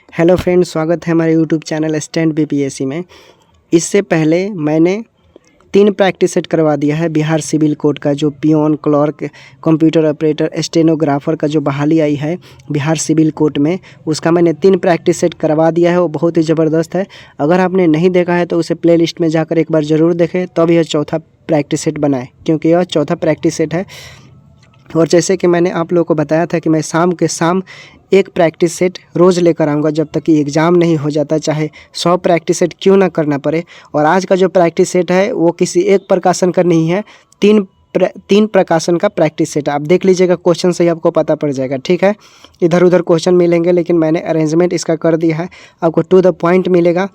Hello friends, स्वागत है हमारे यूट्यूब चैनल स्टैंड बीपीएससी में। इससे पहले मैंने 3 प्रैक्टिस सेट करवा दिया है बिहार सिविल कोड का, जो peon, clerk, computer operator, stenographer का जो बहाली आई है बिहार सिविल कोड में, उसका मैंने 3 प्रैक्टिस सेट करवा दिया है। वो बहुत ही ज़बरदस्त है। अगर आपने नहीं देखा है तो उसे प्लेलिस्ट में जाकर एक बार ज़रूर देखें, तब यह चौथा प्रैक्टिस सेट बनाए, क्योंकि यह चौथा प्रैक्टिस सेट है। और जैसे कि मैंने आप लोगों को बताया था कि मैं शाम के शाम एक प्रैक्टिस सेट रोज़ लेकर आऊँगा जब तक कि एग्ज़ाम नहीं हो जाता, चाहे 100 प्रैक्टिस सेट क्यों ना करना पड़े। और आज का जो प्रैक्टिस सेट है वो किसी एक प्रकाशन का नहीं है, तीन प्रकाशन का प्रैक्टिस सेट है। आप देख लीजिएगा, क्वेश्चन से ही आपको पता पड़ जाएगा। ठीक है, इधर उधर क्वेश्चन मिलेंगे, लेकिन मैंने अरेंजमेंट इसका कर दिया है, आपको टू द पॉइंट मिलेगा।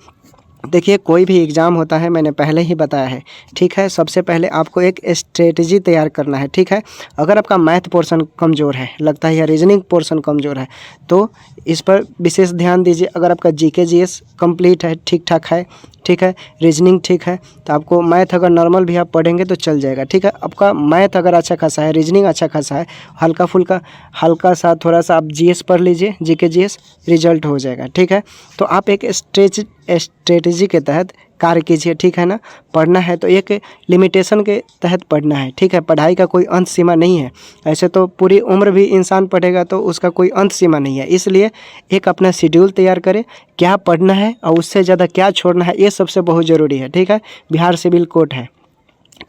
देखिए, कोई भी एग्ज़ाम होता है, मैंने पहले ही बताया है। ठीक है, सबसे पहले आपको एक स्ट्रेटजी तैयार करना है। ठीक है, अगर आपका मैथ पोर्शन कमज़ोर है, लगता है, या रीजनिंग पोर्शन कमज़ोर है, तो इस पर विशेष ध्यान दीजिए। अगर आपका जीके जीएस कंप्लीट है, ठीक ठाक है, ठीक है, रीजनिंग ठीक है, तो आपको मैथ अगर नॉर्मल भी आप पढ़ेंगे तो चल जाएगा। ठीक है, आपका मैथ अगर अच्छा खासा है, रीजनिंग अच्छा खासा है, हल्का सा थोड़ा सा आप जीएस पढ़ लीजिए, जीके जीएस, रिजल्ट हो जाएगा। ठीक है, तो आप एक स्ट्रेटजी के तहत कार्य कीजिए। ठीक है ना, पढ़ना है तो एक लिमिटेशन के तहत पढ़ना है। ठीक है, पढ़ाई का कोई अंत सीमा नहीं है। ऐसे तो पूरी उम्र भी इंसान पढ़ेगा तो उसका कोई अंत सीमा नहीं है। इसलिए एक अपना शेड्यूल तैयार करें, क्या पढ़ना है और उससे ज़्यादा क्या छोड़ना है, ये सबसे बहुत ज़रूरी है। ठीक है, बिहार सिविल कोड है।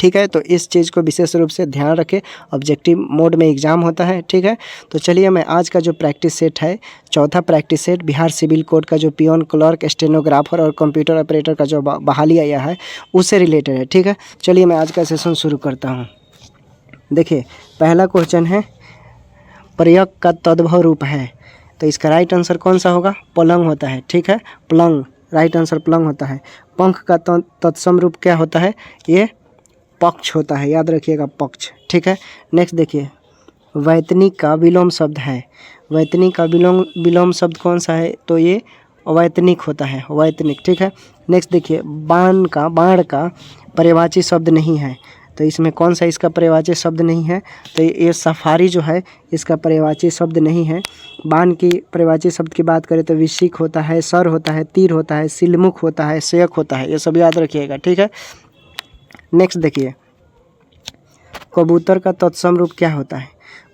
ठीक है, तो इस चीज़ को विशेष रूप से ध्यान रखें, ऑब्जेक्टिव मोड में एग्ज़ाम होता है। ठीक है, तो चलिए मैं आज का जो प्रैक्टिस सेट है, चौथा practice set Bihar civil code का, जो पियोन, क्लर्क, स्टेनोग्राफर और कंप्यूटर ऑपरेटर का जो बहाली आया है, उससे रिलेटेड है। ठीक है, चलिए मैं आज का सेशन शुरू करता हूँ। देखिए, पहला क्वेश्चन है, प्रयोग का तद्भव रूप है, तो इसका राइट आंसर कौन सा होगा? पलंग होता है। ठीक है, पलंग, राइट आंसर पलंग होता है। पंख का तत्सम रूप क्या होता है? ये पक्ष होता है, याद रखिएगा, पक्ष। ठीक है, नेक्स्ट देखिए, वैतनिक का विलोम शब्द है। वैतनिक का विलोम शब्द कौन सा है? तो ये अवैतनिक होता है, वैतनिक। ठीक है, नेक्स्ट देखिए, बाण का पर्यायवाची शब्द नहीं है, तो इसमें कौन सा इसका पर्यायवाची शब्द नहीं है? तो ये सफारी जो है, इसका पर्यायवाची शब्द नहीं है। बाण की पर्यायवाची शब्द की बात करें तो विशिक होता है, सर होता है, तीर होता है, सिलमुख होता है, सेयक होता है, ये सब याद रखिएगा। ठीक है, नेक्स्ट देखिए, कबूतर का तत्सम रूप क्या होता है?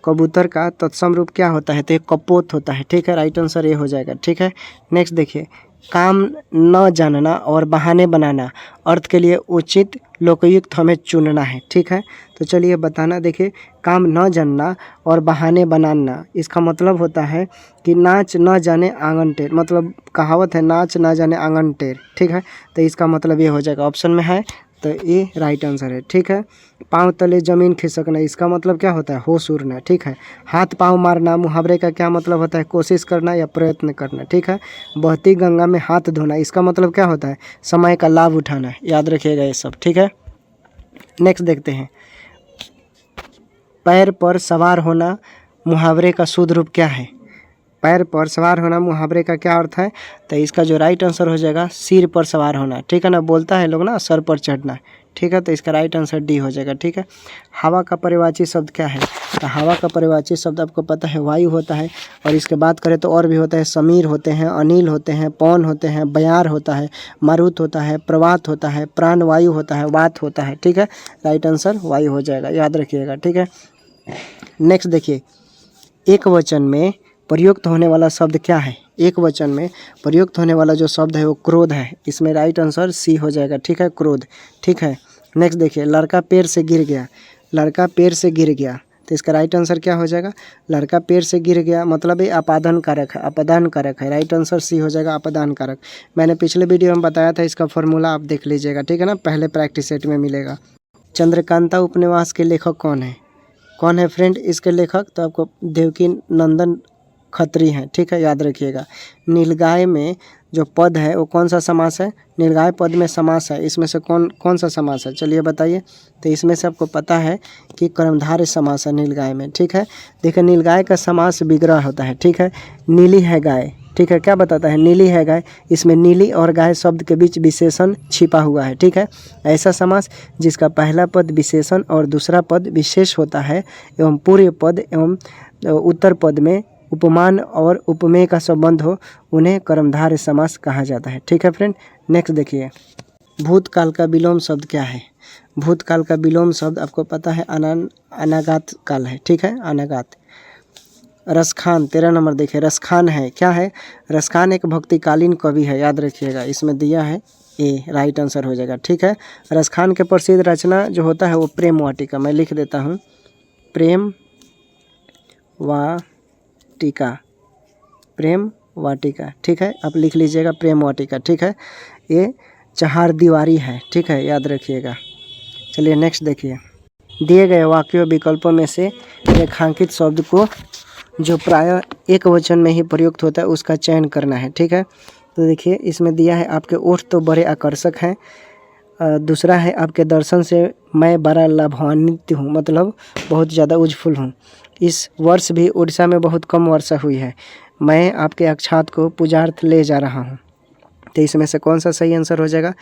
कबूतर का तत्सम रूप क्या होता है? तो ये कपोत होता है। ठीक है, राइट आंसर ये हो जाएगा। ठीक है, नेक्स्ट देखिए, काम न जानना और बहाने बनाना, अर्थ के लिए उचित लोकयुक्त हमें चुनना है। ठीक है, तो चलिए बताना। देखिए, काम न जानना और बहाने बनाना, इसका मतलब होता है कि नाच न जाने आंगन टेर, मतलब कहावत है, नाच न जाने आंगन टेर। ठीक है, तो इसका मतलब ये हो जाएगा, ऑप्शन में है, तो ये राइट आंसर है। ठीक है, पाँव तले जमीन खिसकना, इसका मतलब क्या होता है? होश उड़ना। ठीक है, हाथ पाँव मारना, मुहावरे का क्या मतलब होता है? कोशिश करना या प्रयत्न करना। ठीक है, बहती गंगा में हाथ धोना, इसका मतलब क्या होता है? समय का लाभ उठाना। याद रखिएगा ये सब। ठीक है, नेक्स्ट देखते हैं, पैर पर सवार होना मुहावरे का शुद्ध रूप क्या है? पैर पर सवार होना मुहावरे का क्या अर्थ है? तो इसका जो राइट आंसर हो जाएगा, सिर पर सवार होना। ठीक है ना, बोलता है लोग ना, सर पर चढ़ना। ठीक है, तो इसका राइट आंसर डी हो जाएगा। ठीक है, हवा का पर्यायवाची शब्द क्या है? तो हवा का पर्यायवाची शब्द आपको पता है, वायु होता है। और इसके बात करें तो और भी होता है, समीर होते हैं, अनिल होते हैं, पवन होते हैं, बयार होता है, मारुत होता है, प्रवात होता है, प्राण वायु होता है, वात होता है। ठीक है, राइट आंसर वायु हो जाएगा, याद रखिएगा। ठीक है, नेक्स्ट देखिए, एक वचन में प्रयुक्त होने वाला शब्द क्या है? एक वचन में प्रयुक्त होने वाला जो शब्द है वो क्रोध है। इसमें राइट आंसर सी हो जाएगा। ठीक है, क्रोध। ठीक है, नेक्स्ट देखिए, लड़का पेड़ से गिर गया। लड़का पेड़ से गिर गया, तो इसका राइट आंसर क्या हो जाएगा? लड़का पेड़ से गिर गया मतलब ये अपादान कारक है, अपादान कारक है। राइट आंसर सी हो जाएगा, अपादान कारक। मैंने पिछले वीडियो में बताया था, इसका फॉर्मूला आप देख लीजिएगा। ठीक है ना, पहले प्रैक्टिस सेट में मिलेगा। चंद्रकांता उपन्यास के लेखक कौन है? कौन है फ्रेंड इसके लेखक? तो आपको देवकी नंदन खत्री हैं। ठीक है, याद रखिएगा। नीलगाय में जो पद है वो कौन सा समास है? नीलगाय पद में समास है, इसमें से कौन सा समास है? चलिए बताइए। तो इसमें से आपको पता है कि कर्मधारय समास है नीलगाय में। ठीक है, देखिए, नीलगाय का समास विग्रह होता है। ठीक है, नीली है गाय। ठीक है, क्या बताता है? नीली है गाय। इसमें नीली और गाय शब्द के बीच विशेषण छिपा हुआ है। ठीक है, ऐसा समास जिसका पहला पद विशेषण और दूसरा पद विशेष होता है, एवं पूर्व पद एवं उत्तर पद में उपमान और उपमेय का संबंध हो उन्हें कर्मधारय समास कहा जाता है। ठीक है फ्रेंड, नेक्स्ट देखिए, भूतकाल का विलोम शब्द क्या है। भूतकाल का विलोम शब्द आपको पता है अनागत काल है। ठीक है, अनागत। रसखान 13 नंबर देखिए, रसखान है क्या है, रसखान एक भक्तिकालीन कवि है, याद रखिएगा, इसमें दिया है ए, राइट आंसर हो जाएगा। ठीक है, रसखान के प्रसिद्ध रचना जो होता है वो प्रेम वाटिका, मैं लिख देता हूँ, प्रेम वाटिका, प्रेम वाटिका। ठीक है, आप लिख लीजिएगा प्रेम वाटिका। ठीक है, ये चार दीवारी है। ठीक है, याद रखिएगा। चलिए नेक्स्ट देखिए, दिए गए वाक्यों विकल्पों में से रेखांकित शब्द को जो प्रायः एक वचन में ही प्रयुक्त होता है उसका चयन करना है। ठीक है, तो देखिए इसमें दिया है, आपके ओठ तो बड़े आकर्षक हैं। दूसरा है, आपके दर्शन से मैं बड़ा लाभान्वित हूँ, मतलब बहुत ज़्यादा उज्जवल हूँ। इस वर्ष भी उड़ीसा में बहुत कम वर्षा हुई है। मैं आपके अक्षात को पूजार्थ ले जा रहा हूँ। तो इसमें से कौन सा सही आंसर हो जाएगा।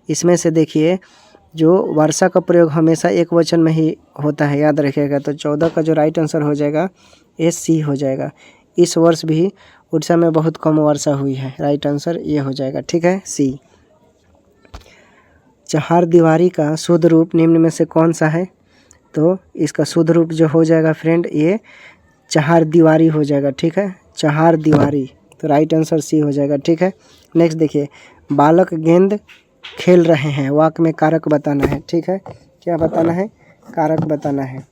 इसमें से देखिए, जो वर्षा का प्रयोग हमेशा एक वचन में ही होता है, याद रखिएगा। तो 14 का जो राइट आंसर हो जाएगा ये सी हो जाएगा। इस वर्ष भी उड़ीसा में बहुत कम वर्षा हुई है, राइट आंसर ये हो जाएगा। ठीक है, सी। चार दीवारी का शुद्ध रूप निम्न में से कौन सा है। तो इसका शुद्ध रूप जो हो जाएगा फ्रेंड, ये चार दीवारी हो जाएगा। ठीक है, चार दीवारी, तो राइट आंसर सी हो जाएगा। ठीक है, नेक्स्ट देखिए, बालक गेंद खेल रहे हैं, वाक्य में कारक बताना है। ठीक है, क्या बताना है, कारक बताना है।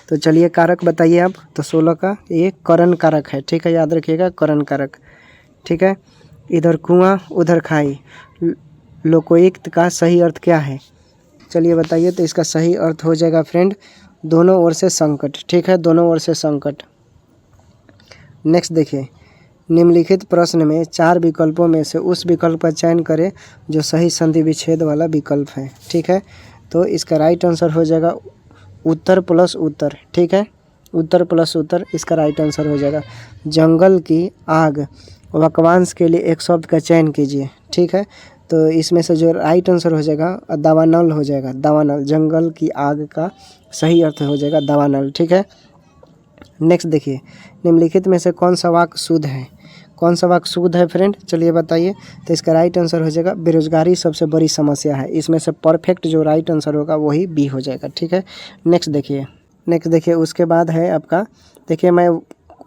तो चलिए कारक बताइए आप। तो 16 का ये करण कारक है। ठीक है, याद रखिएगा, करण कारक। ठीक है, इधर कुआं उधर खाई, लोकोक्त का सही अर्थ क्या है। चलिए बताइए। तो इसका सही अर्थ हो जाएगा फ्रेंड, दोनों ओर से संकट। ठीक है, दोनों ओर से संकट। नेक्स्ट देखिए, निम्नलिखित प्रश्न में 4 विकल्पों में से उस विकल्प का चयन करें जो सही संधि विच्छेद वाला विकल्प है। ठीक है, तो इसका राइट आंसर हो जाएगा उत्तर प्लस उत्तर। ठीक है, उत्तर प्लस उत्तर इसका राइट आंसर हो जाएगा। जंगल की आग वाक्यांश के लिए एक शब्द का चयन कीजिए। ठीक है, तो इसमें से जो राइट आंसर हो जाएगा दावानल हो जाएगा, दावानल। जंगल की आग का सही अर्थ हो जाएगा दावानल। ठीक है, नेक्स्ट देखिए, निम्नलिखित में से कौन सा वाक्य शुद्ध है। कौन सा वाक्य शुद्ध है फ्रेंड, चलिए बताइए। तो इसका राइट आंसर हो जाएगा बेरोजगारी सबसे बड़ी समस्या है। इसमें से परफेक्ट जो राइट आंसर होगा वही बी हो जाएगा। ठीक है, नेक्स्ट देखिए, उसके बाद है आपका, देखिए मैं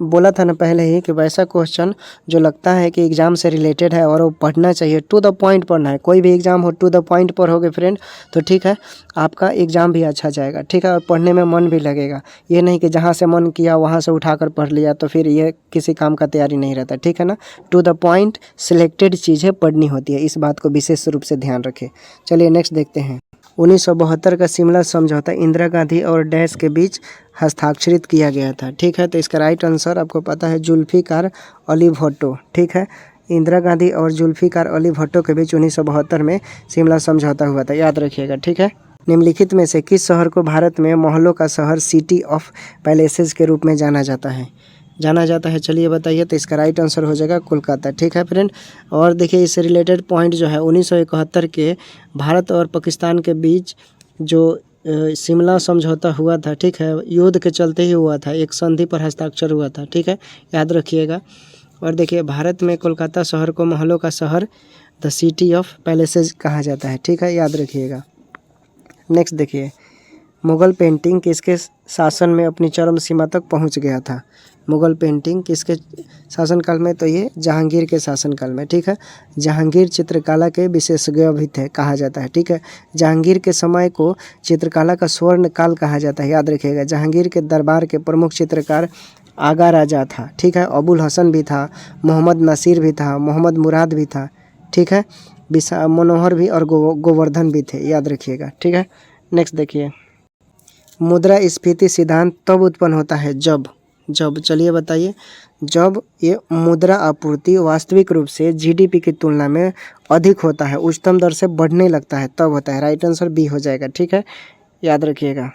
बोला था ना पहले ही कि वैसा क्वेश्चन जो लगता है कि एग्ज़ाम से रिलेटेड है और वो पढ़ना चाहिए, टू द पॉइंट पढ़ना है। कोई भी एग्ज़ाम हो, टू द पॉइंट पढ़ोगे फ्रेंड तो ठीक है, आपका एग्ज़ाम भी अच्छा जाएगा। ठीक है, और पढ़ने में मन भी लगेगा। ये नहीं कि जहाँ से मन किया वहाँ से उठाकर पढ़ लिया, तो फिर ये किसी काम का तैयारी नहीं रहता। ठीक है ना, टू द पॉइंट सिलेक्टेड चीज़ें पढ़नी होती है, इस बात को विशेष रूप से ध्यान रखें। चलिए नेक्स्ट देखते हैं, 1972 का शिमला समझौता इंदिरा गांधी और डैश के बीच हस्ताक्षरित किया गया था। ठीक है, तो इसका राइट आंसर आपको पता है जुल्फिकार अली भुट्टो। ठीक है, इंदिरा गांधी और जुल्फिकार अली भुट्टो के बीच 1972 में शिमला समझौता हुआ था, याद रखिएगा। ठीक है, निम्नलिखित में से किस शहर को भारत में महलों का शहर, सिटी ऑफ पैलेसेस के रूप में जाना जाता है। चलिए बताइए। तो इसका राइट आंसर हो जाएगा कोलकाता। ठीक है फ्रेंड, और देखिए इससे रिलेटेड पॉइंट जो है 1971 के भारत और पाकिस्तान के बीच जो शिमला समझौता हुआ था, ठीक है, युद्ध के चलते ही हुआ था, एक संधि पर हस्ताक्षर हुआ था। ठीक है, याद रखिएगा। और देखिए भारत में कोलकाता शहर को महलों का शहर, द सिटी ऑफ पैलेसेस कहा जाता है। ठीक है, याद रखिएगा। नेक्स्ट देखिए, मुग़ल पेंटिंग किसके शासन में अपनी चरम सीमा तक पहुंच गया था। मुग़ल पेंटिंग किसके शासनकाल में, तो ये जहांगीर के शासनकाल में। ठीक है, जहांगीर चित्रकला के विशेषज्ञ भी थे कहा जाता है। ठीक है, जहांगीर के समय को चित्रकला का स्वर्ण काल कहा जाता है, याद रखिएगा। जहांगीर के दरबार के प्रमुख चित्रकार आगा राजा था। ठीक है, अबुल हसन भी था, मोहम्मद नसीर भी था, मोहम्मद मुराद भी था। ठीक है, मनोहर भी और गोवर्धन भी थे, याद रखिएगा। ठीक है, नेक्स्ट देखिए, मुद्रास्फीति सिद्धांत तब उत्पन्न होता है जब चलिए बताइए, जब ये मुद्रा आपूर्ति वास्तविक रूप से जीडीपी की तुलना में अधिक होता है, उच्चतम दर से बढ़ने लगता है, तब होता है। राइट आंसर बी हो जाएगा। ठीक है, याद रखिएगा।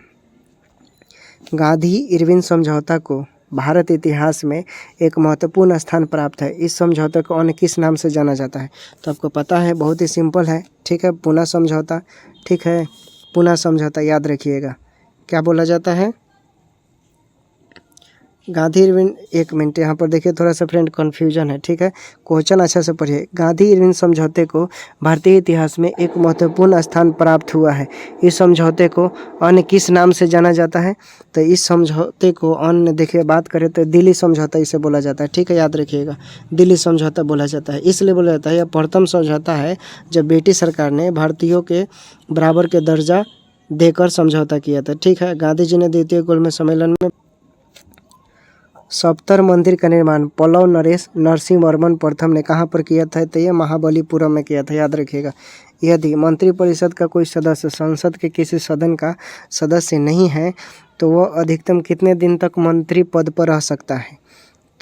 गांधी इरविन समझौता को भारत इतिहास में एक महत्वपूर्ण स्थान प्राप्त है। इस समझौते को अन्य किस नाम से जाना जाता है। तो आपको पता है, बहुत ही सिंपल है। ठीक है, पूना समझौता। ठीक है, पूना समझौता, याद रखिएगा। क्या बोला जाता है, गांधी इरविन, एक मिनट यहाँ पर देखिए, थोड़ा सा फ्रेंड कन्फ्यूजन है, ठीक है, क्वेश्चन अच्छा से पढ़िए। गांधी इरविन समझौते को भारतीय इतिहास में एक महत्वपूर्ण स्थान प्राप्त हुआ है। इस समझौते को अन्य किस नाम से जाना जाता है? तो इस समझौते को अन्य, देखिए बात करें तो दिल्ली समझौता इसे बोला जाता है, ठीक है, याद रखिएगा, दिल्ली समझौता बोला जाता है। इसलिए बोला जाता है यह प्रथम समझौता है जब ब्रिटिश सरकार ने भारतीयों के बराबर के दर्जा देकर समझौता किया था, ठीक है। गांधी जी ने द्वितीय गोलमेज सम्मेलन में सप्तर मंदिर का निर्माण पल्लव नरेश नरसिंहवर्मन प्रथम ने कहाँ पर किया था? तो ये महाबलीपुरम में किया था, याद रखिएगा। यदि मंत्रिपरिषद का कोई सदस्य संसद के किसी सदन का सदस्य नहीं है तो वह अधिकतम कितने दिन तक मंत्री पद पर रह सकता है?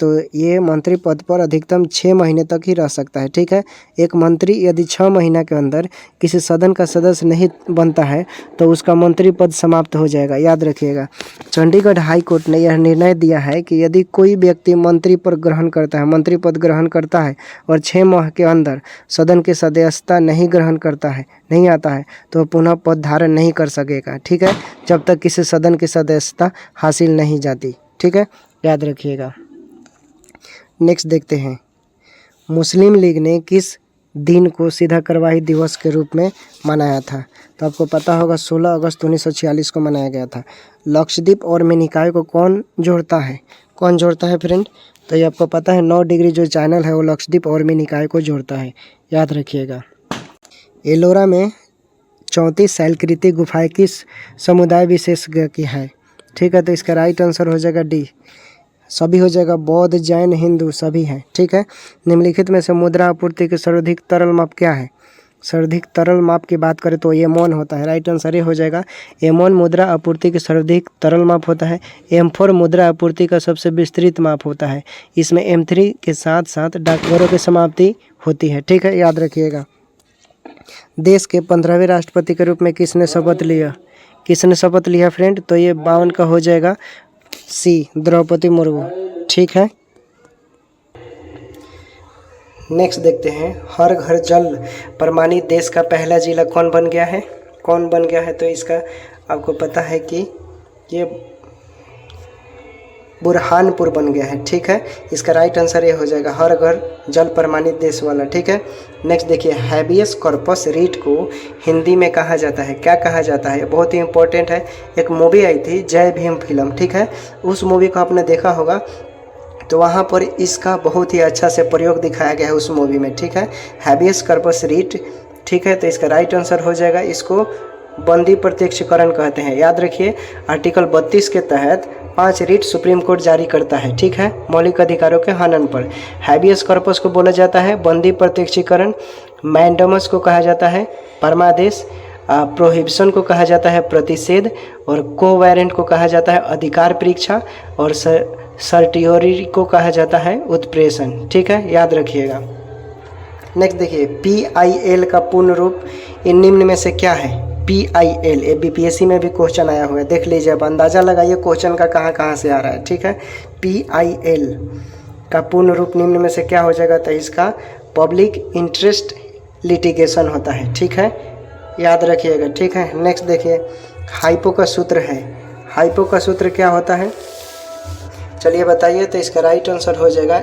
तो ये मंत्री पद पर अधिकतम 6 महीने तक ही रह सकता है, ठीक है। एक मंत्री यदि 6 महीना के अंदर किसी सदन का सदस्य नहीं बनता है तो उसका मंत्री पद समाप्त हो जाएगा, याद रखिएगा। चंडीगढ़ हाई कोर्ट ने यह निर्णय दिया है कि यदि कोई व्यक्ति मंत्री पद ग्रहण करता है और 6 माह के अंदर सदन की सदस्यता नहीं आता है तो पुनः पद धारण नहीं कर सकेगा, ठीक है, जब तक किसी सदन की सदस्यता हासिल नहीं जाती, ठीक है, याद रखिएगा। नेक्स्ट देखते हैं, मुस्लिम लीग ने किस दिन को सीधा कार्रवाई दिवस के रूप में मनाया था? तो आपको पता होगा 16 अगस्त 1946 को मनाया गया था। लक्षद्वीप और मेनिकाय को कौन जोड़ता है फ्रेंड? तो ये आपको पता है 9 डिग्री जो चैनल है वो लक्षद्वीप और मेनिकाय को जोड़ता है, याद रखिएगा। एलोरा में 34 शैलकृति गुफाएं किस समुदाय विशेष की है? ठीक है, तो इसका राइट आंसर हो जाएगा डी, सभी हो जाएगा, बौद्ध जैन हिंदू सभी हैं, ठीक है। निम्नलिखित में से मुद्रा आपूर्ति के सर्वाधिक तरल माप क्या है? सर्वाधिक तरल माप की बात करें तो एम1 होता है, राइट आंसर ये हो जाएगा। एम1 मुद्रा आपूर्ति के सर्वाधिक तरल माप होता है। एम4 मुद्रा आपूर्ति का सबसे विस्तृत माप होता है। इसमें एम3 के साथ साथ डाकघरों की समाप्ति होती है, ठीक है, याद रखिएगा। देश के 15वें राष्ट्रपति के रूप में किसने शपथ लिया फ्रेंड? तो ये 52 का हो जाएगा सी, द्रौपदी मुर्मू, ठीक है। नेक्स्ट देखते हैं, हर घर जल प्रमाणित देश का पहला जिला कौन बन गया है? तो इसका आपको पता है कि ये बुरहानपुर बन गया है, ठीक है। इसका राइट आंसर ये हो जाएगा, हर घर जल प्रमाणित देश वाला, ठीक है। नेक्स्ट देखिए, हैबियस कॉर्पस रीट को हिंदी में कहा जाता है, क्या कहा जाता है? बहुत ही इंपॉर्टेंट है। एक मूवी आई थी जय भीम फिल्म, ठीक है, उस मूवी को आपने देखा होगा, तो वहाँ पर इसका बहुत ही अच्छा से प्रयोग दिखाया गया है उस मूवी में, ठीक है, हैबियस कॉर्पस रीट, ठीक है। तो इसका राइट आंसर हो जाएगा, इसको बंदी प्रत्यक्षीकरण कहते हैं, याद रखिए। आर्टिकल 32 के तहत 5 रीट सुप्रीम कोर्ट जारी करता है, ठीक है, मौलिक अधिकारों के हनन पर। हैबियस कॉर्पस को बोला जाता है बंदी प्रत्यक्षीकरण, मैंडमस को कहा जाता है परमादेश, प्रोहिबिशन को कहा जाता है प्रतिषेध, और कोवेरेंट को कहा जाता है अधिकार परीक्षा, और सर्टियोरी को कहा जाता है उत्प्रेषण, ठीक है, याद रखिएगा। नेक्स्ट देखिए, PIL का पूर्ण रूप इन निम्न में से क्या है? PIL, ये BPSC में भी क्वेश्चन आया हुआ है, देख लीजिए, अब अंदाज़ा लगाइए क्वेश्चन का कहाँ से आ रहा है, ठीक है। PIL का पूर्ण रूप निम्न में से क्या हो जाएगा? तो इसका पब्लिक इंटरेस्ट लिटिगेशन होता है, ठीक है, याद रखिएगा, ठीक है। नेक्स्ट देखिए, हाइपो का सूत्र है, हाइपो का सूत्र क्या होता है? चलिए बताइए। तो इसका राइट आंसर हो जाएगा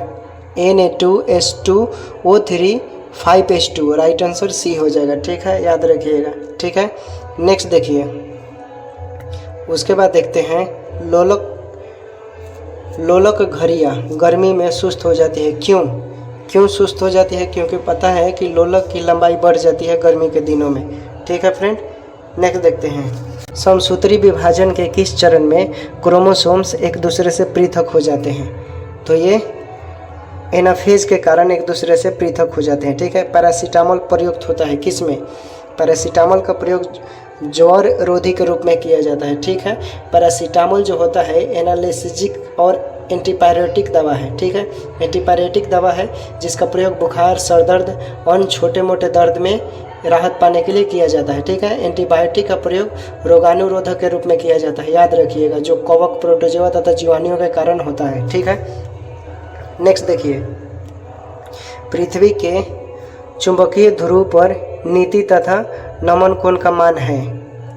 Na2S2O3 5H2, right answer C हो जाएगा, ठीक है, याद रखिएगा, ठीक है। नेक्स्ट देखिए, उसके बाद देखते हैं, लोलक घड़ियाँ गर्मी में सुस्त हो जाती है, क्यों सुस्त हो जाती है? क्योंकि पता है कि लोलक की लंबाई बढ़ जाती है गर्मी के दिनों में, ठीक है फ्रेंड। नेक्स्ट देखते हैं, समसूत्री विभाजन के किस चरण में क्रोमोसोम्स एक दूसरे से पृथक हो जाते हैं? तो ये एनाफेज के कारण एक दूसरे से पृथक हो जाते हैं, ठीक है। पैरासीटामोल प्रयुक्त होता है किस में? पैरासीटामोल का प्रयोग ज्वर रोधी के रूप में किया जाता है, ठीक है। पैरासीटामोल जो होता है एनाल्जेसिक और एंटीपायरेटिक दवा है, ठीक है, एंटीपायरेटिक दवा है जिसका प्रयोग बुखार, सर दर्द, अन्य छोटे मोटे दर्द में राहत पाने के लिए किया जाता है, ठीक है। एंटीबायोटिक का प्रयोग रोगाणुरोधक के रूप में किया जाता है, याद रखिएगा, जो कवक, प्रोटोजोआ तथा जीवाणुओं के कारण होता है, ठीक है। नेक्स्ट देखिए, पृथ्वी के चुंबकीय ध्रुव पर नीति तथा नमन कोण का मान है,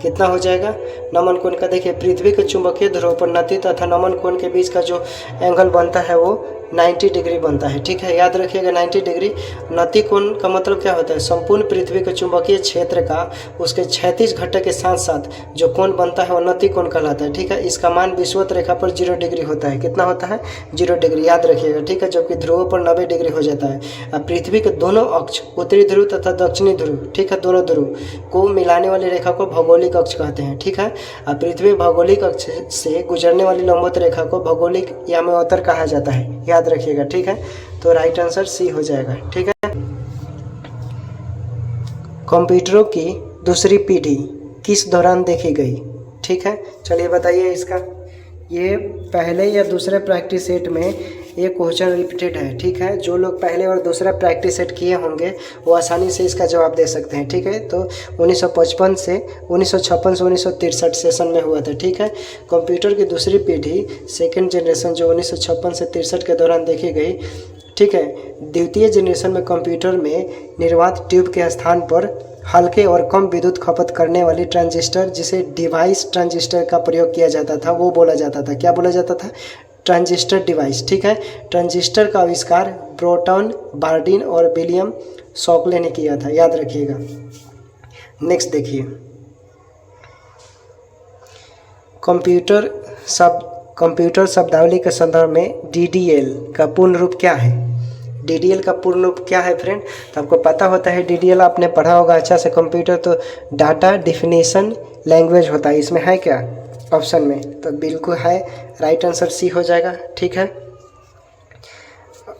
कितना हो जाएगा, नमन कोण का देखिए पृथ्वी के चुंबकीय ध्रुव पर नति तथा नमन कोण के बीच का जो एंगल बनता है वो 90 डिग्री बनता है। ठीक है, याद रखिएगा 90 डिग्री। नति कोण का मतलब क्या होता है, संपूर्ण पृथ्वी के चुंबकीय क्षेत्र का उसके क्षैतिज घटक के साथ साथ जो कोण बनता है वो नति कोण कहलाता है। ठीक है, इसका मान विषुवत रेखा पर 0 डिग्री होता है। कितना होता है, 0 डिग्री, याद रखिएगा। ठीक है, जबकि ध्रुव पर 90 डिग्री हो जाता है। अब पृथ्वी के दोनों अक्ष, उत्तरी ध्रुव तथा दक्षिणी ध्रुव, ठीक है, दोनों ध्रुव को मिलाने वाली रेखा को भौगोलिक अक्ष कहते हैं। ठीक है, अब पृथ्वी भौगोलिक अक्ष से गुजरने वाली लंबवत रेखा को भौगोलिक यामावतर कहा जाता है, याद रखिएगा। ठीक है, तो राइट आंसर सी हो जाएगा। ठीक है, कंप्यूटरों की दूसरी पीढ़ी किस दौरान देखी गई। ठीक है, चलिए बताइए इसका। ये पहले या दूसरे प्रैक्टिस सेट में ये क्वेश्चन रिपीटेड है। ठीक है, जो लोग पहले और दूसरा प्रैक्टिस सेट किए होंगे वो आसानी से इसका जवाब दे सकते हैं। ठीक है, तो 1956 से 1963 सेशन में हुआ था। ठीक है, कंप्यूटर की दूसरी पीढ़ी सेकंड जनरेशन जो 1956 से 63 के दौरान देखी गई। ठीक है, द्वितीय जनरेशन में कंप्यूटर में निर्वात ट्यूब के स्थान पर हल्के और कम विद्युत खपत करने वाली ट्रांजिस्टर, जिसे डिवाइस ट्रांजिस्टर का प्रयोग किया जाता था, वो बोला जाता था। क्या बोला जाता था, ट्रांजिस्टर डिवाइस। ठीक है, ट्रांजिस्टर का आविष्कार ब्रोटन बार्डिन और विलियम शॉकले ने किया था, याद रखिएगा। नेक्स्ट देखिए, कंप्यूटर शब्दावली के संदर्भ में DDL का पूर्ण रूप क्या है। DDL का पूर्ण रूप क्या है फ्रेंड, तो आपको पता होता है DDL, आपने पढ़ा होगा अच्छा से कंप्यूटर, तो डाटा डेफिनेशन लैंग्वेज होता है। इसमें है क्या ऑप्शन में, तो बिल्कुल है, राइट आंसर सी हो जाएगा। ठीक है,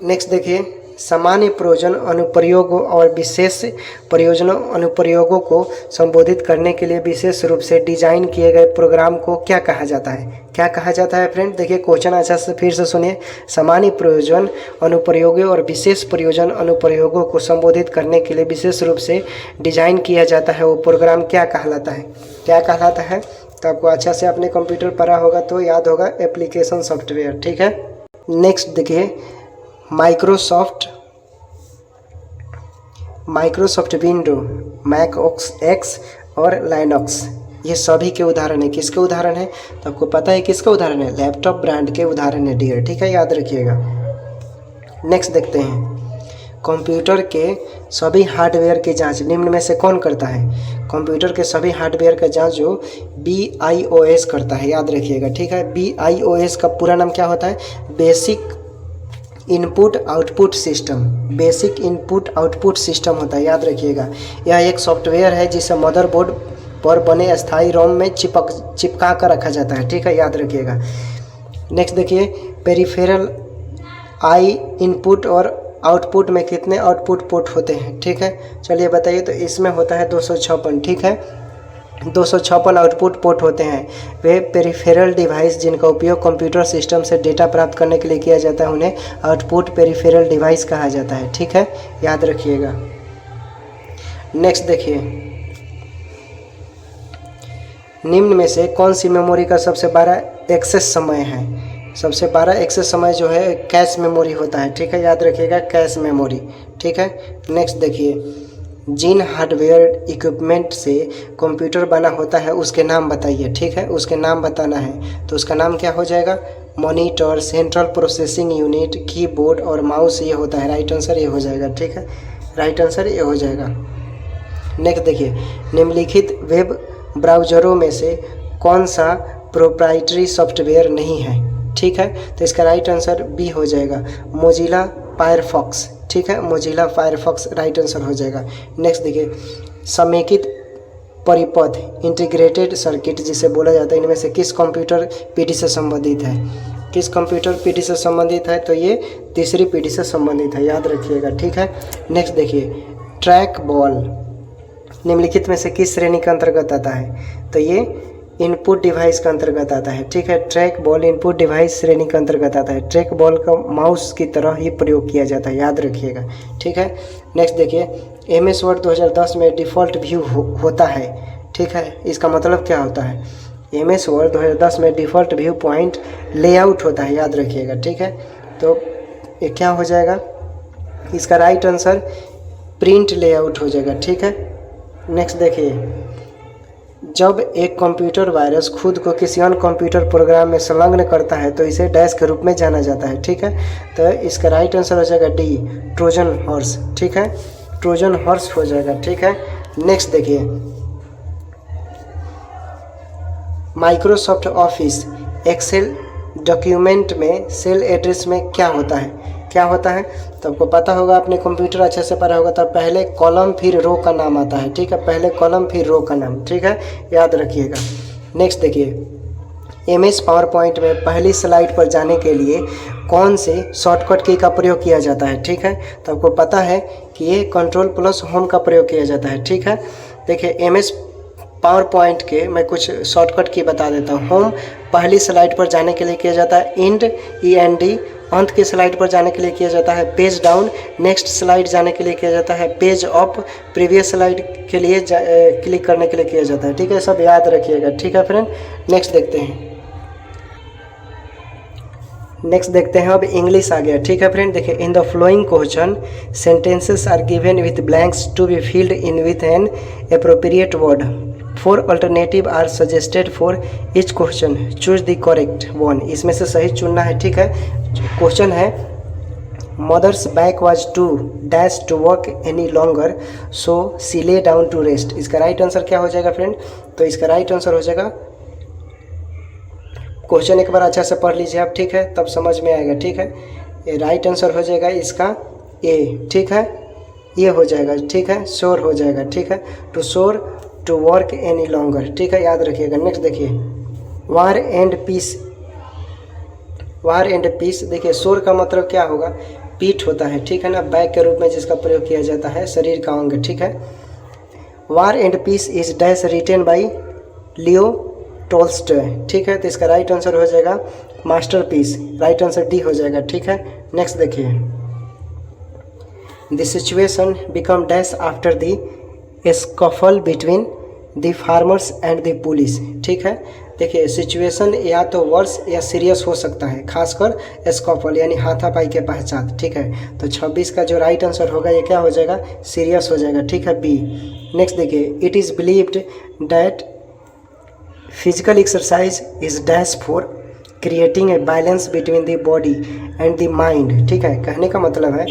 नेक्स्ट देखिए, सामान्य प्रयोजन अनुप्रयोगों और विशेष प्रयोजनों अनुप्रयोगों को संबोधित करने के लिए विशेष रूप से डिजाइन किए गए प्रोग्राम को क्या कहा जाता है। क्या कहा जाता है फ्रेंड, देखिए क्वेश्चन अच्छा से फिर से सुनिए। सामान्य प्रयोजन अनुप्रयोगों और विशेष प्रयोजन अनुप्रयोगों को संबोधित करने के लिए विशेष रूप से डिजाइन किया जाता है, वो प्रोग्राम क्या कहलाता है। क्या कहलाता है, तो आपको अच्छा से अपने कंप्यूटर पढ़ा होगा तो याद होगा, एप्लीकेशन सॉफ्टवेयर। ठीक है, नेक्स्ट देखिए, Microsoft window, Mac OS X और लाइनक्स, ये सभी के उदाहरण है। किसके उदाहरण है, तो आपको पता है किसका उदाहरण है, लैपटॉप ब्रांड के उदाहरण है डियर। ठीक है, याद रखिएगा। नेक्स्ट देखते हैं, कंप्यूटर के सभी हार्डवेयर की जांच निम्न में से कौन करता है। कंप्यूटर के सभी हार्डवेयर का जांच जो BIOS करता है, याद रखिएगा। ठीक है, BIOS का पूरा नाम क्या होता है, basic input output system. Basic input output system होता है, याद रखिएगा। यह एक सॉफ्टवेयर है जिसे मदरबोर्ड पर बने स्थायी रोम में चिपका कर रखा जाता है। ठीक है, याद रखिएगा। नेक्स्ट देखिए, पेरिफेरल आई इनपुट और आउटपुट में कितने आउटपुट पोर्ट होते हैं। ठीक है, चलिए बताइए, तो इसमें होता है 256। ठीक है, 256 आउटपुट पोर्ट होते हैं। वे पेरिफेरल डिवाइस जिनका उपयोग कंप्यूटर सिस्टम से डेटा प्राप्त करने के लिए किया जाता है उन्हें आउटपुट पेरिफेरल डिवाइस कहा जाता है। ठीक है, याद रखिएगा। नेक्स्ट देखिए, निम्न में से कौन सी मेमोरी का सबसे बड़ा एक्सेस समय है। सबसे बड़ा एक्सेस समय जो है कैश मेमोरी होता है। ठीक है, याद रखिएगा, कैश मेमोरी। ठीक है, नेक्स्ट देखिए, जिन हार्डवेयर इक्विपमेंट से कंप्यूटर बना होता है उसके नाम बताइए। ठीक है, उसके नाम बताना है, तो उसका नाम क्या हो जाएगा, monitor, central processing unit, keyboard और माउस, ये होता है। राइट आंसर ये हो जाएगा। ठीक है, राइट आंसर ये हो जाएगा। नेक्स्ट देखिए, निम्नलिखित वेब ब्राउज़रों में से कौन सा प्रोप्राइटरी सॉफ्टवेयर नहीं है। ठीक है, तो इसका राइट आंसर बी हो जाएगा, मोजिला फायरफॉक्स। ठीक है, मोजिला फायरफॉक्स राइट आंसर हो जाएगा। नेक्स्ट देखिए, समेकित परिपथ इंटीग्रेटेड सर्किट जिसे बोला जाता है, इनमें से किस कंप्यूटर पीढ़ी से संबंधित है। किस कंप्यूटर पीढ़ी से संबंधित है, तो ये तीसरी पीढ़ी से संबंधित है, याद रखिएगा। ठीक है, नेक्स्ट देखिए, ट्रैक बॉल निम्नलिखित में से किस श्रेणी के अंतर्गत आता है, तो ये इनपुट डिवाइस के अंतर्गत आता है। ठीक है, ट्रैक बॉल इनपुट डिवाइस श्रेणी के अंतर्गत आता है। ट्रैक बॉल का माउस की तरह ही प्रयोग किया जाता है, याद रखिएगा। ठीक है, नेक्स्ट देखिए, MS वर्ड 2010 में डिफ़ॉल्ट व्यू होता है। ठीक है, इसका मतलब क्या होता है, MS वर्ड 2010 में डिफ़ॉल्ट व्यू पॉइंट लेआउट होता है, याद रखिएगा। ठीक है, तो ये क्या हो जाएगा, इसका राइट आंसर प्रिंट लेआउट हो जाएगा। ठीक है, नेक्स्ट देखिए, जब एक कंप्यूटर वायरस खुद को किसी अन्य कंप्यूटर प्रोग्राम में संलग्न करता है तो इसे डैश के रूप में जाना जाता है। ठीक है, तो इसका राइट आंसर हो जाएगा डी, ट्रोजन हॉर्स। ठीक है, ट्रोजन हॉर्स हो जाएगा। ठीक है, नेक्स्ट देखिए, माइक्रोसॉफ्ट ऑफिस एक्सेल डॉक्यूमेंट में सेल एड्रेस में क्या होता है, क्या होता है? तो आपको पता होगा, अपने कंप्यूटर अच्छे से पढ़ा होगा, तब पहले कॉलम फिर रो का नाम आता है। ठीक है, पहले कॉलम फिर रो का नाम। ठीक है, याद रखिएगा। नेक्स्ट देखिए, एमएस पावर पॉइंट में पहली स्लाइड पर जाने के लिए कौन से शॉर्टकट की का प्रयोग किया जाता है? ठीक है, तो आपको पता है कि ये कंट्रोल प्लस होम का प्रयोग किया जाता है। ठीक है, देखिए एमएस पावर पॉइंट के मैं कुछ शॉर्टकट की बता देता हूँ। होम पहली स्लाइड पर जाने के लिए किया जाता है, इंड END अंत की स्लाइड पर जाने के लिए किया जाता है, पेज डाउन नेक्स्ट स्लाइड जाने के लिए किया जाता है, पेज अप प्रीवियस स्लाइड के लिए क्लिक करने के लिए किया जाता है। ठीक है, सब याद रखिएगा। ठीक है फ्रेंड, नेक्स्ट देखते हैं। नेक्स्ट देखते हैं, अब इंग्लिश आ गया। ठीक है फ्रेंड, देखिए, in the following question sentences are given with blanks to be filled in with an appropriate word. 4 alternative are suggested for each question, choose the correct one. इसमें से सही चुनना है। ठीक है, क्वेश्चन है mother's back was to dash to work any longer so she lay down to rest. इसका right answer क्या हो जाएगा फ्रेंड? तो इसका राइट आंसर हो जाएगा, क्वेश्चन एक बार अच्छा से पढ़ लीजिए आप। ठीक है, तब समझ में आएगा। ठीक है, ये राइट आंसर हो जाएगा इसका ए। ठीक है, ये हो जाएगा। ठीक है, शोर हो जाएगा। ठीक है, टू शोर टू वर्क एनी लॉन्गर। ठीक है, याद रखिएगा। नेक्स्ट देखिए, War and Peace, War and Peace, देखिए शोर का मतलब क्या होगा? पीठ होता है। ठीक है ना, बैक के रूप में जिसका प्रयोग किया जाता है, शरीर का अंग। ठीक है, War and Peace is dash written by Leo Tolstoy. ठीक है, तो इसका राइट आंसर हो जाएगा मास्टरपीस। राइट आंसर डी हो जाएगा। ठीक है, नेक्स्ट देखिए, the situation become dash after the scuffle between the farmers and the police. ठीक है, देखिए सिचुएशन या तो वर्स या सीरियस हो सकता है, खासकर स्कफल यानी हाथापाई के पहचान। ठीक है, तो 26 का जो राइट आंसर होगा ये क्या हो जाएगा? सीरियस हो जाएगा। ठीक है, बी। नेक्स्ट देखिए, it is believed that physical exercise is dash for creating a balance between the body and the mind. ठीक है, कहने का मतलब है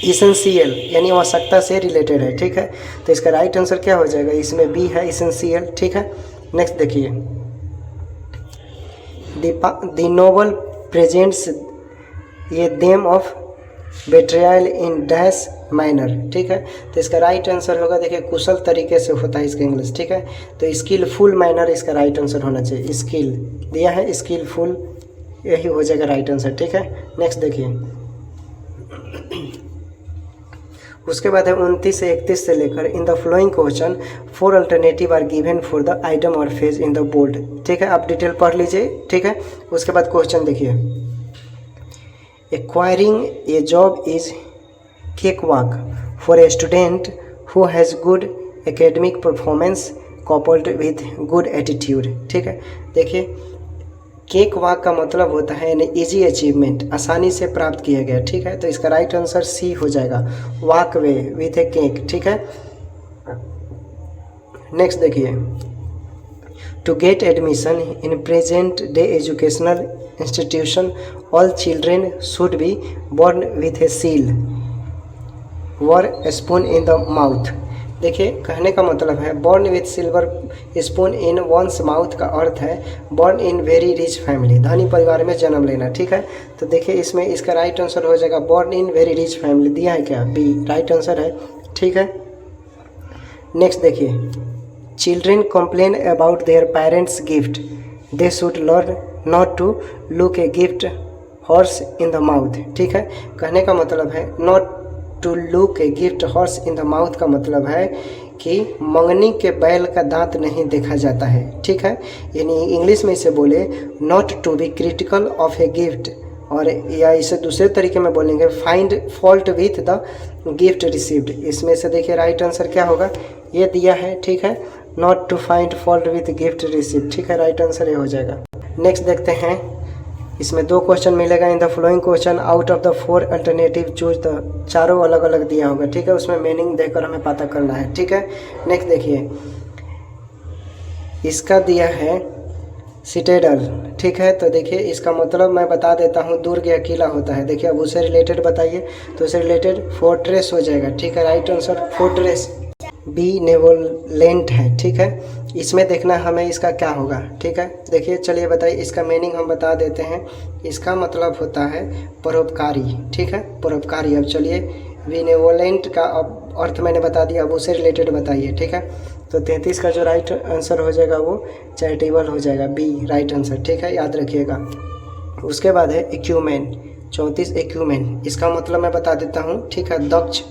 इसेंशियल यानी आवश्यकता से रिलेटेड है। ठीक है, तो इसका राइट आंसर क्या हो जाएगा? इसमें बी है, इसेंशियल। ठीक है, नेक्स्ट देखिए, द नोवेल प्रेजेंट्स ये theme of betrayal in dash manner. ठीक है, तो इसका राइट आंसर होगा, देखिए कुशल तरीके से होता है इसका इंग्लिश। ठीक है, तो स्किलफुल मैनर इसका राइट आंसर होना चाहिए। स्किल दिया है, स्किलफुल, यही हो जाएगा राइट आंसर। ठीक है, नेक्स्ट देखिए, उसके बाद है 29 से 31 से लेकर in the following question 4 alternative are given for the item or phrase in the bold. ठीक है, आप डिटेल पढ़ लीजिए। ठीक है, उसके बाद क्वेश्चन देखिए, acquiring A job is cake walk for a student who has good academic performance coupled with good attitude. ठीक है, देखिए केक वॉक का मतलब होता है यानी इजी अचीवमेंट, आसानी से प्राप्त किया गया। ठीक है, तो इसका राइट आंसर सी हो जाएगा, walk way with a cake. ठीक है, नेक्स्ट देखिए, to get admission in present day educational institution all children should be born with a silver spoon in the mouth. देखिए कहने का मतलब है born with silver spoon in one's mouth का अर्थ है born in very rich family, धनी परिवार में जन्म लेना। ठीक है, तो देखिए इसमें इसका राइट आंसर हो जाएगा born in very rich family, दिया है क्या? बी राइट आंसर है। ठीक है, नेक्स्ट देखिए, children complain about their parents gift, they should learn not to look a gift horse in the mouth. ठीक है, कहने का मतलब है not to look a gift horse in the mouth का मतलब है कि मंगनी के बैल का दांत नहीं देखा जाता है। ठीक है, यानी इंग्लिश में इसे बोले not to be critical of a gift, और या इसे दूसरे तरीके में बोलेंगे find fault with the gift received. इसमें से देखिए राइट आंसर क्या होगा, ये दिया है। ठीक है, not to find fault with gift received. ठीक है, राइट आंसर ये हो जाएगा। नेक्स्ट देखते हैं, इसमें 2 क्वेश्चन मिलेगा। इन the following question out of the 4 alternative choose the, चारों अलग अलग दिया होगा। ठीक है, उसमें मीनिंग देकर हमें पता करना है। ठीक है, नेक्स्ट देखिए, इसका दिया है सिटेडल, ठीक है। तो देखिए इसका मतलब मैं बता देता हूँ, दुर्ग या किला होता है। देखिए अब उससे रिलेटेड बताइए, तो उससे रिलेटेड फोर्ट्रेस हो जाएगा, ठीक है। Right answer fortress. बीनेवोलेंट है, ठीक है। इसमें देखना हमें इसका क्या होगा, ठीक है। देखिए चलिए बताइए, इसका मीनिंग हम बता देते हैं। इसका मतलब होता है परोपकारी, ठीक है, परोपकारी। अब चलिए बीनेवोलेंट का अब अर्थ मैंने बता दिया, अब उससे रिलेटेड बताइए, ठीक है। तो 33 का जो राइट आंसर हो जाएगा वो चैरिटेबल हो जाएगा, बी राइट आंसर, ठीक है, याद रखिएगा। उसके बाद है एक्यूमेन, 34 एक्यूमेन। इसका मतलब मैं बता देता हूँ, ठीक है। दक्ष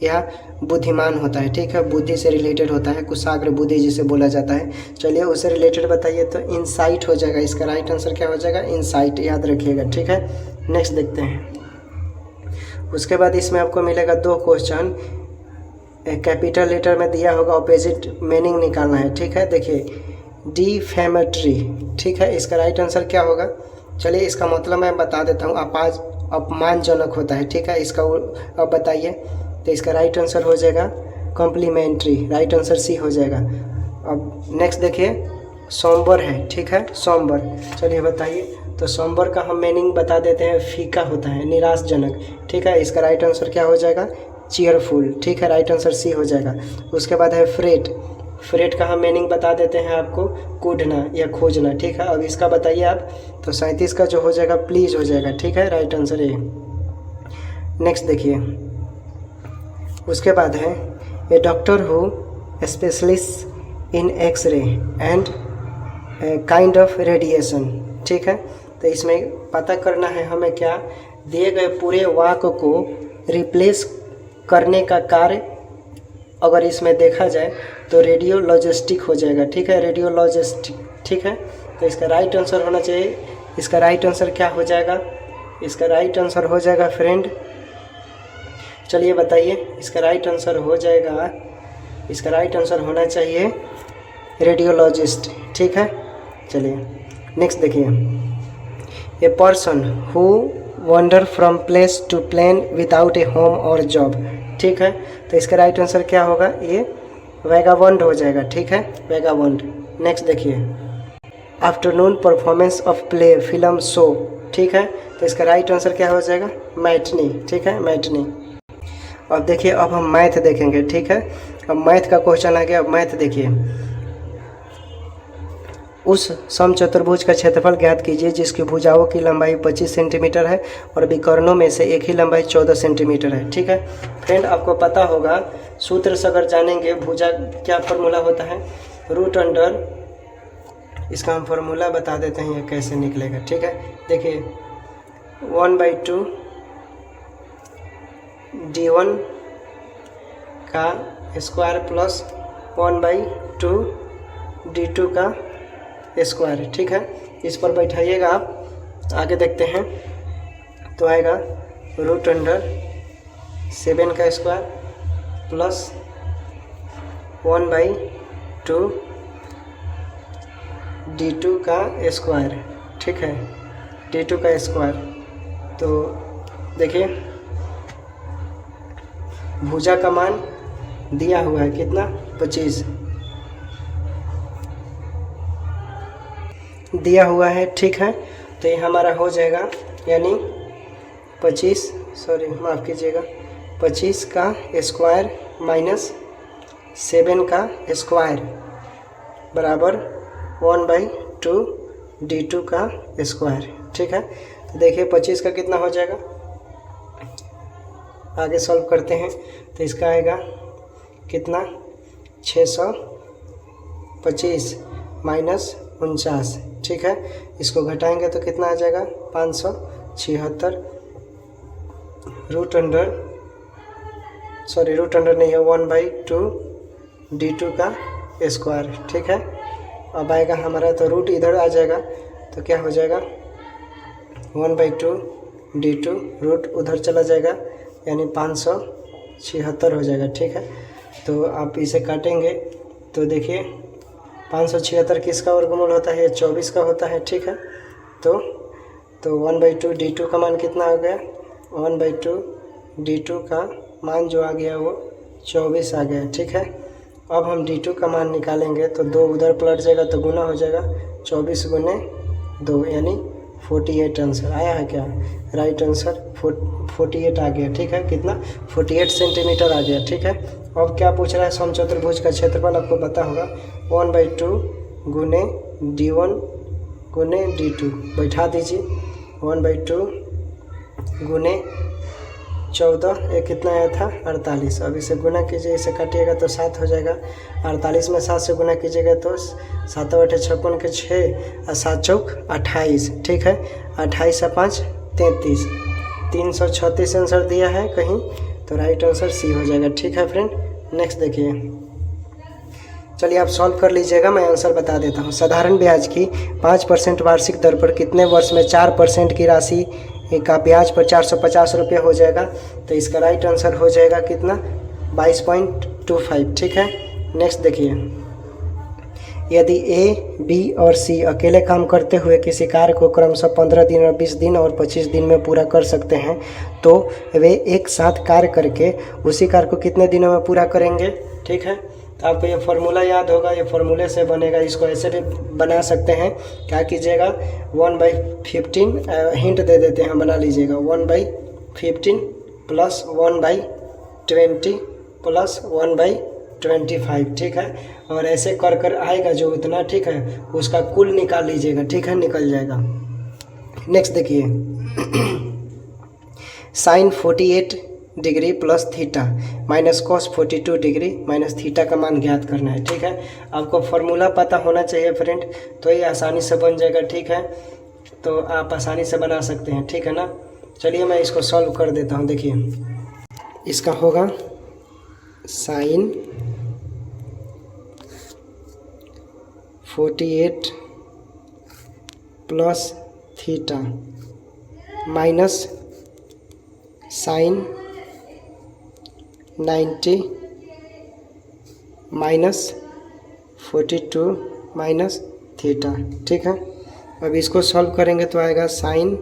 या बुद्धिमान होता है, ठीक है, बुद्धि से रिलेटेड होता है, कुशाग्र बुद्धि जिसे बोला जाता है। चलिए उससे रिलेटेड बताइए, तो इंसाइट हो जाएगा। इसका राइट आंसर क्या हो जाएगा, इंसाइट, याद रखिएगा, ठीक है। नेक्स्ट देखते हैं। उसके बाद इसमें आपको मिलेगा 2 क्वेश्चन, कैपिटल लेटर में दिया होगा, ऑपोजिट मीनिंग निकालना है, ठीक है। देखिए डिफेमेटरी, ठीक है, इसका राइट आंसर क्या होगा। चलिए इसका मतलब मैं बता देता हूँ, अपमानजनक होता है, ठीक है। इसका अब बताइए, तो इसका राइट आंसर हो जाएगा कॉम्प्लीमेंट्री, राइट आंसर सी हो जाएगा। अब नेक्स्ट देखिए, सोम्बर है, ठीक है, सोम्बर। चलिए बताइए, तो सोम्बर का हम मीनिंग बता देते हैं, फीका होता है, निराशजनक, ठीक है। इसका राइट आंसर क्या हो जाएगा, चीयरफुल, ठीक है, राइट आंसर सी हो जाएगा। उसके बाद है फ्रेट, फ्रेट का हम मीनिंग बता देते हैं आपको, कूदना या खोजना, ठीक है। अब इसका बताइए आप, तो 37 का जो हो जाएगा प्लीज हो जाएगा, ठीक है, राइट आंसर ए। नेक्स्ट देखिए, उसके बाद है a doctor who specialist in X ray and kind of radiation, ठीक है। तो इसमें पता करना है हमें क्या, दिए गए पूरे वाक्य को रिप्लेस करने का कार्य अगर इसमें देखा जाए तो रेडियोलॉजिस्टिक हो जाएगा, ठीक है, रेडियोलॉजिस्टिक, ठीक है। तो इसका राइट आंसर होना चाहिए, इसका राइट आंसर क्या हो जाएगा, इसका राइट आंसर हो जाएगा फ्रेंड, चलिए बताइए, इसका राइट आंसर हो जाएगा, इसका राइट आंसर होना चाहिए रेडियोलॉजिस्ट, ठीक है। चलिए नेक्स्ट देखिए, a person who wander from place to plane without a home or job, ठीक है। तो इसका राइट आंसर क्या होगा, ये वैगाबंड हो जाएगा, ठीक है, वैगाबंड। नेक्स्ट देखिए, afternoon performance of play film show, ठीक है। तो इसका राइट आंसर क्या हो जाएगा, मैटनी, ठीक है, मैटनी। अब देखिए, अब हम मैथ देखेंगे, ठीक है। अब मैथ का क्वेश्चन आ गया। अब मैथ देखिए, उस समचतुर्भुज का क्षेत्रफल ज्ञात कीजिए जिसकी भुजाओं की लंबाई 25 सेंटीमीटर है और विकर्णों में से एक ही लंबाई 14 सेंटीमीटर है, ठीक है। फ्रेंड आपको पता होगा, सूत्र से अगर जानेंगे, भुजा क्या फॉर्मूला होता है, रूट अंडर, इसका हम फॉर्मूला बता देते हैं ये कैसे निकलेगा, ठीक है। देखिए 1/2 d1 का स्क्वायर प्लस 1/2 d2 का स्क्वायर, ठीक है। इस पर बैठाइएगा आप, आगे देखते हैं। तो आएगा रूट अंडर 7 का स्क्वायर प्लस 1/2 d2 का स्क्वायर, ठीक है, d2 का स्क्वायर। तो देखिए भुजा का मान दिया हुआ है कितना, 25 दिया हुआ है, ठीक है। तो ये हमारा हो जाएगा, यानी 25, सॉरी माफ़ कीजिएगा, 25 का स्क्वायर माइनस 7 का स्क्वायर बराबर 1/2 d2 का स्क्वायर, ठीक है। तो देखिए 25 का कितना हो जाएगा, आगे सॉल्व करते हैं। तो इसका आएगा कितना, 625 माइनस 49, ठीक है। इसको घटाएंगे तो कितना आ जाएगा, 576 रूट अंडर नहीं है, 1/2 d2 का स्क्वायर, ठीक है। अब आएगा हमारा, तो रूट इधर आ जाएगा, तो क्या हो जाएगा 1/2 d2, रूट उधर चला जाएगा, यानी 576 हो जाएगा, ठीक है। तो आप इसे काटेंगे तो देखिए 576 किसका वर्गमूल होता है, 24 का होता है, ठीक है। तो 1/2 d2 का मान कितना आ गया, 1/2 d2 का मान जो आ गया वो 24 आ गया, ठीक है। अब हम D2 का मान निकालेंगे तो 2 उधर पलट जाएगा तो गुना हो जाएगा 24 गुने 2 यानी 48 आंसर आया है क्या? राइट आंसर 48 आ गया। ठीक है, कितना? 48 सेंटीमीटर आ गया। ठीक है, अब क्या पूछ रहा है? समचतुर्भुज का क्षेत्रफल आपको पता होगा 1/2 गुने D1 गुने D2 बैठा दीजिए। 1/2 गुने 14, ये कितना आया था? 48। अब इसे गुना कीजिए, इसे काटिएगा तो 7 हो जाएगा। 48 में 7 से गुना कीजिएगा तो 7 8 56 के 6 और 7 चौक 28। ठीक है, 28 से 5 33, 336 आंसर दिया है कहीं, तो राइट आंसर सी हो जाएगा। ठीक है फ्रेंड, नेक्स्ट देखिए। चलिए आप सॉल्व कर लीजिएगा, मैं आंसर बता देता हूँ। साधारण ब्याज की 5% वार्षिक दर पर कितने वर्ष में 4% की राशि का ब्याज पर 450 रुपये हो जाएगा? तो इसका राइट आंसर हो जाएगा कितना? 22.25। ठीक है, नेक्स्ट देखिए। यदि ए, बी और सी अकेले काम करते हुए किसी कार्य को क्रमशः 15 दिन और 20 दिन और 25 दिन में पूरा कर सकते हैं, तो वे एक साथ कार्य करके उसी कार्य को कितने दिनों में पूरा करेंगे? ठीक है, तो आपको ये फार्मूला याद होगा, ये फार्मूले से बनेगा। इसको ऐसे भी बना सकते हैं, क्या कीजिएगा? 1/15 हिंट दे देते हैं, बना लीजिएगा। 1/15 प्लस 1/20 प्लस 1/25। ठीक है, और ऐसे कर कर आएगा जो उतना, ठीक है, उसका कुल निकाल लीजिएगा। ठीक है, निकल जाएगा। नेक्स्ट देखिए। Sine 48 degree plus theta minus cos 42 degree minus theta का मान ज्ञात करना है। ठीक है, आपको फार्मूला पता होना चाहिए फ्रेंड, तो ये आसानी से बन जाएगा। ठीक है, तो आप आसानी से बना सकते हैं। ठीक है ना, चलिए मैं इसको सॉल्व कर देता हूँ। देखिए, इसका होगा sine 48 plus theta minus sine 90 minus 42 minus theta. ठीक है, अब इसको सॉल्व करेंगे तो आएगा sine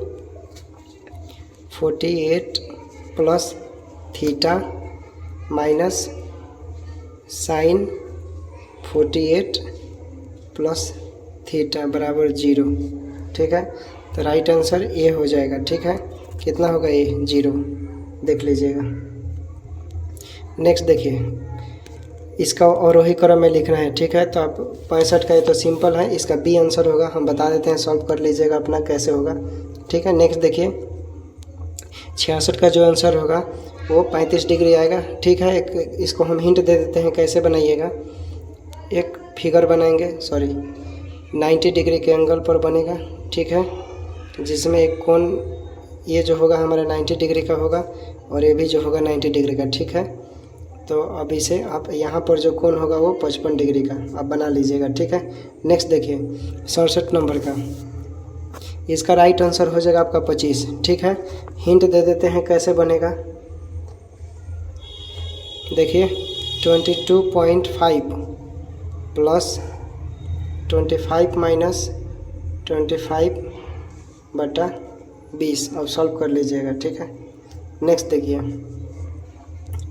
48 plus theta minus sine 48 plus theta बराबर 0। ठीक है, तो राइट आंसर ए हो जाएगा। ठीक है, कितना होगा? ए 0, देख लीजिएगा। नेक्स्ट देखिए, इसका अवरोही क्रम में लिखना है। ठीक है, तो आप 65 का ये तो सिंपल है, इसका बी आंसर होगा। हम बता देते हैं, सॉल्व कर लीजिएगा अपना कैसे होगा। ठीक है, नेक्स्ट देखिए। 66 का जो आंसर होगा वो 35 डिग्री आएगा। ठीक है, एक इसको हम हिंट दे देते हैं कैसे बनाइएगा। एक फिगर बनाएंगे, 90 डिग्री के एंगल पर बनेगा। ठीक है, जिसमें एक कोण ये जो होगा हमारा 90 डिग्री का होगा और ये भी जो होगा 90 डिग्री का। ठीक है, तो अब इसे आप यहाँ पर जो कोण होगा वो 55 डिग्री का आप बना लीजिएगा। ठीक है, नेक्स्ट देखिए 67 नंबर का, इसका राइट आंसर हो जाएगा आपका 25। ठीक है, हिंट दे देते हैं कैसे बनेगा। देखिए 22.5 प्लस 25 माइनस 25/20। अब सॉल्व कर लीजिएगा। ठीक है, नेक्स्ट देखिए,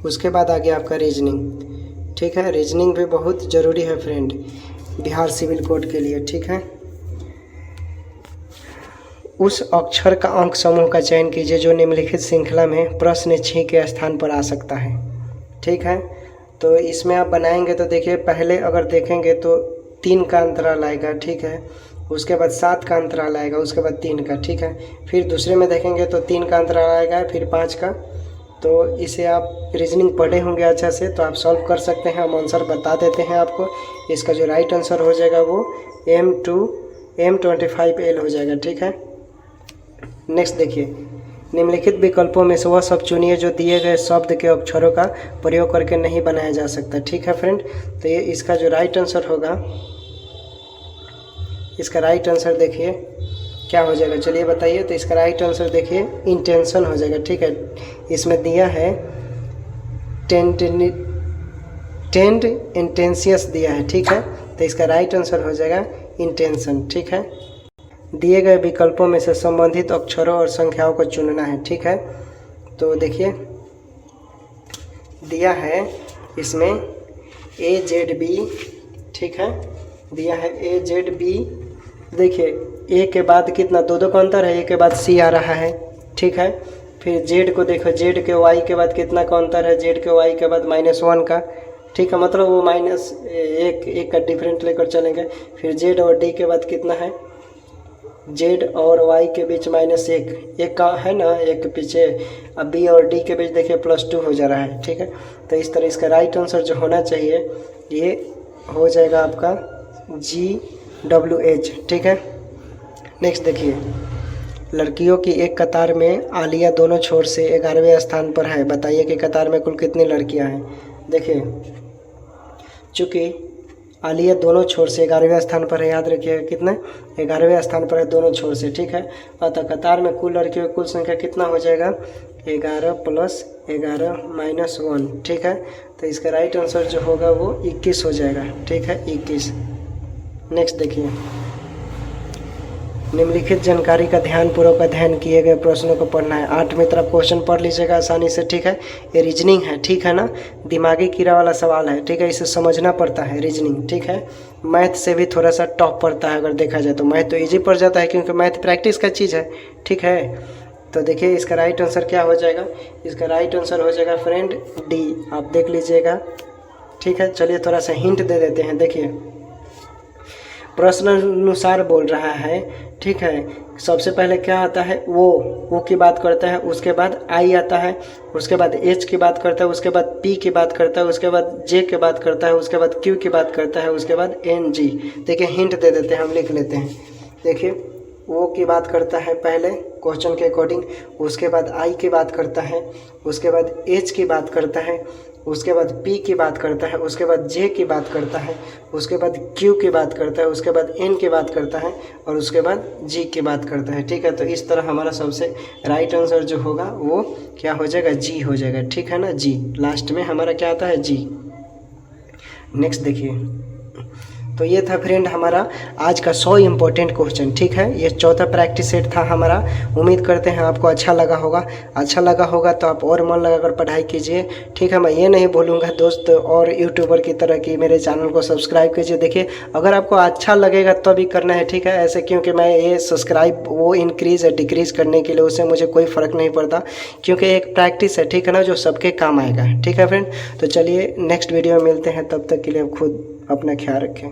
उसके बाद आ गया आपका रीजनिंग। ठीक है, रीजनिंग भी बहुत ज़रूरी है फ्रेंड बिहार सिविल कोड के लिए। ठीक है, उस अक्षर का अंक समूह का चयन कीजिए जो निम्नलिखित श्रृंखला में प्रश्न 6 के स्थान पर आ सकता है। ठीक है, तो इसमें आप बनाएंगे तो देखिए, पहले अगर देखेंगे तो 3 का अंतराल आएगा। ठीक है, उसके बाद 7 का अंतराल आएगा, उसके बाद 3 का। ठीक है, फिर दूसरे में देखेंगे तो 3 का अंतराल आएगा, फिर 5 का। तो इसे आप रीजनिंग पढ़े होंगे अच्छा से, तो आप सॉल्व कर सकते हैं। हम आंसर बता देते हैं आपको। इसका जो राइट आंसर हो जाएगा वो M25L हो जाएगा। ठीक है, नेक्स्ट देखिए, निम्नलिखित विकल्पों में से वह सब चुनिए जो दिए गए शब्द के अक्षरों का प्रयोग करके नहीं बनाया जा सकता। ठीक है फ्रेंड, तो ये इसका जो राइट आंसर होगा, इसका राइट आंसर देखिए क्या हो जाएगा, चलिए बताइए। तो इसका राइट आंसर देखिए इंटेंशन हो जाएगा। ठीक है, इसमें दिया है टेंड इंटेंसियस दिया है। ठीक है, तो इसका राइट आंसर हो जाएगा इंटेंशन। ठीक है, दिए गए विकल्पों में से संबंधित अक्षरों और संख्याओं को चुनना है। ठीक है, तो देखिए दिया है इसमें ए जेड बी, ठीक है, दिया है ए जेड बी। देखिए ए के बाद कितना, दो का अंतर है, ए के बाद सी आ रहा है, ठीक है। फिर जेड को देखो, जेड के वाई के बाद कितना का अंतर है, जेड के वाई के बाद -1 का, ठीक है, मतलब वो -1 का डिफरेंट लेकर चलेंगे। फिर जेड और डी के बाद कितना है, जेड और वाई के बीच -1, एक का है ना, एक के पीछे। अब बी और डी के बीच देखिए +2 हो जा रहा है, ठीक है। तो इस तरह इसका राइट आंसर जो होना चाहिए ये हो जाएगा आपका GWH, ठीक है। नेक्स्ट देखिए, लड़कियों की एक कतार में आलिया दोनों छोर से 11वें स्थान पर है, बताइए कि कतार में कुल कितनी लड़कियां हैं। देखिए चूँकि आलिया दोनों छोर से 11वें स्थान पर है, याद रखिएगा कितने, 11वें स्थान पर है दोनों छोर से, ठीक है। अतः कतार में कुल लड़कियों की कुल संख्या कितना हो जाएगा, 11 + 11 - 1, ठीक है। तो इसका राइट आंसर जो होगा वो 21 हो जाएगा, ठीक है, 21। नेक्स्ट देखिए, निम्नलिखित जानकारी का ध्यानपूर्वक अध्ययन किए गए प्रश्नों को पढ़ना है। 8 में तरफ क्वेश्चन पढ़ लीजिएगा आसानी से, ठीक है। ये रीजनिंग है, ठीक है ना, दिमागी कीड़ा वाला सवाल है, ठीक है, इसे समझना पड़ता है रीजनिंग, ठीक है। मैथ से भी थोड़ा सा टफ पड़ता है, अगर देखा जाए तो मैथ तो ईजी पड़ जाता है क्योंकि मैथ प्रैक्टिस का चीज़ है, ठीक है। तो देखिए इसका राइट आंसर क्या हो जाएगा, इसका राइट आंसर हो जाएगा फ्रेंड डी, आप देख लीजिएगा, ठीक है। चलिए थोड़ा सा हिंट दे देते हैं। देखिए प्रश्न अनुसार बोल रहा है, ठीक है। सबसे पहले क्या आता है, वो की बात करता है, उसके बाद आई आता है, उसके बाद एच की बात करता है, उसके बाद पी की बात करता है, उसके बाद जे की बात करता है, उसके बाद क्यू की बात करता है, उसके बाद एन जी। देखिए हिंट दे देते हैं, हम लिख लेते हैं। देखिए वो की बात करता है पहले क्वेश्चन के अकॉर्डिंग, उसके बाद आई की बात करता है, उसके बाद एच की बात करता है, उसके बाद पी की बात करता है, उसके बाद जे की बात करता है, उसके बाद क्यू की बात करता है, उसके बाद एन की बात करता है और उसके बाद जी की बात करता है, ठीक है। तो इस तरह हमारा सबसे राइट आंसर जो होगा वो क्या हो जाएगा, जी हो जाएगा, ठीक है ना, जी। लास्ट में हमारा क्या आता है, जी। नेक्स्ट देखिए, तो ये था फ्रेंड हमारा आज का 100 इम्पोर्टेंट क्वेश्चन, ठीक है। ये चौथा प्रैक्टिस सेट था हमारा। उम्मीद करते हैं आपको अच्छा लगा होगा। अच्छा लगा होगा तो आप और मन लगाकर पढ़ाई कीजिए, ठीक है। मैं ये नहीं बोलूँगा दोस्त और यूट्यूबर की तरह कि मेरे चैनल को सब्सक्राइब कीजिए। देखिए अगर आपको अच्छा लगेगा तो भी करना है, ठीक है। ऐसे क्योंकि मैं ये सब्सक्राइब वो इंक्रीज़ या डिक्रीज़ करने के लिए उससे मुझे कोई फ़र्क नहीं पड़ता, क्योंकि एक प्रैक्टिस है, ठीक है ना, जो सबके काम आएगा, ठीक है फ्रेंड। तो चलिए नेक्स्ट वीडियो में मिलते हैं, तब तक के लिए आप खुद अपना ख्याल रखें।